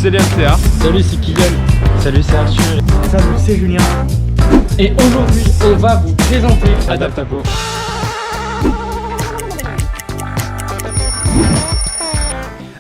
c'est LCA. Salut, c'est Kylian. Salut, c'est Arthur. Salut, c'est Julien. Et aujourd'hui, on va vous présenter Adaptapo.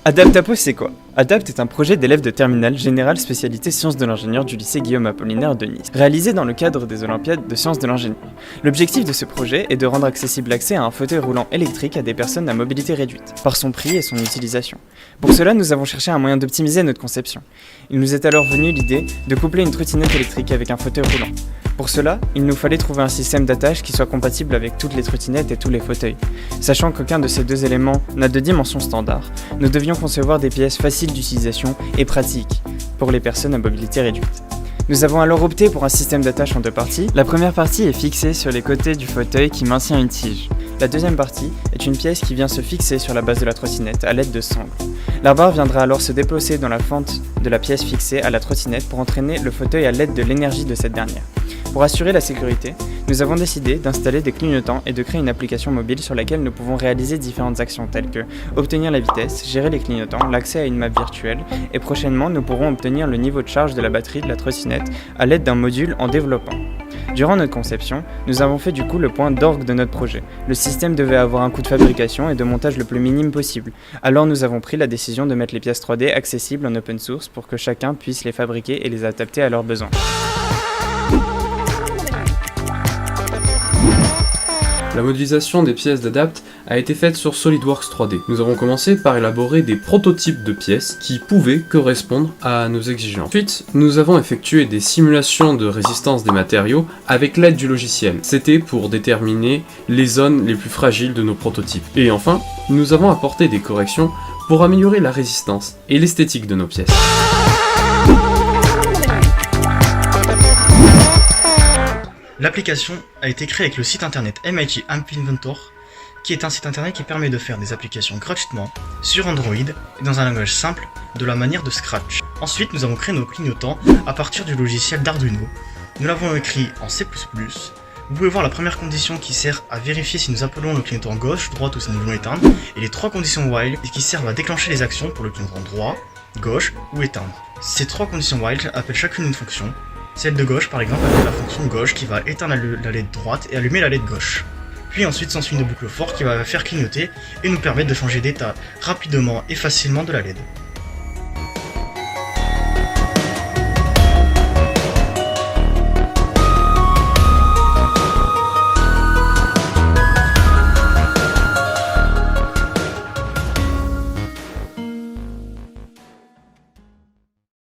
Adaptapo, c'est quoi? Adapt est un projet d'élèves de terminale générale spécialité sciences de l'ingénieur du lycée Guillaume Apollinaire de Nice, réalisé dans le cadre des Olympiades de sciences de l'ingénieur. L'objectif de ce projet est de rendre accessible l'accès à un fauteuil roulant électrique à des personnes à mobilité réduite, par son prix et son utilisation. Pour cela, nous avons cherché un moyen d'optimiser notre conception. Il nous est alors venu l'idée de coupler une trottinette électrique avec un fauteuil roulant. Pour cela, il nous fallait trouver un système d'attache qui soit compatible avec toutes les trottinettes et tous les fauteuils. Sachant qu'aucun de ces deux éléments n'a de dimension standard, nous devions concevoir des pièces faciles d'utilisation et pratiques pour les personnes à mobilité réduite. Nous avons alors opté pour un système d'attache en deux parties. La première partie est fixée sur les côtés du fauteuil qui maintient une tige. La deuxième partie est une pièce qui vient se fixer sur la base de la trottinette à l'aide de sangles. La barre viendra alors se déplacer dans la fente de la pièce fixée à la trottinette pour entraîner le fauteuil à l'aide de l'énergie de cette dernière. Pour assurer la sécurité, nous avons décidé d'installer des clignotants et de créer une application mobile sur laquelle nous pouvons réaliser différentes actions telles que obtenir la vitesse, gérer les clignotants, l'accès à une map virtuelle et prochainement nous pourrons obtenir le niveau de charge de la batterie de la trottinette à l'aide d'un module en développement. Durant notre conception, nous avons fait du coup le point d'orgue de notre projet. Le système devait avoir un coût de fabrication et de montage le plus minime possible. Alors nous avons pris la décision de mettre les pièces 3D accessibles en open source pour que chacun puisse les fabriquer et les adapter à leurs besoins. La modélisation des pièces d'Adapt a été faite sur SolidWorks 3D. Nous avons commencé par élaborer des prototypes de pièces qui pouvaient correspondre à nos exigences. Ensuite, nous avons effectué des simulations de résistance des matériaux avec l'aide du logiciel. C'était pour déterminer les zones les plus fragiles de nos prototypes. Et enfin, nous avons apporté des corrections pour améliorer la résistance et l'esthétique de nos pièces. L'application a été créée avec le site internet MIT App Inventor, qui est un site internet qui permet de faire des applications gratuitement sur Android et dans un langage simple de la manière de Scratch. Ensuite, nous avons créé nos clignotants à partir du logiciel d'Arduino. Nous l'avons écrit en C++. Vous pouvez voir la première condition qui sert à vérifier si nous appelons le clignotant gauche, droite ou si nous voulons éteindre, et les trois conditions while qui servent à déclencher les actions pour le clignotant droit, gauche ou éteindre. Ces trois conditions while appellent chacune une fonction. Celle de gauche, par exemple, appelle la fonction gauche qui va éteindre la LED droite et allumer la LED gauche. Puis ensuite s'ensuit une boucle for qui va faire clignoter et nous permettre de changer d'état rapidement et facilement de la LED.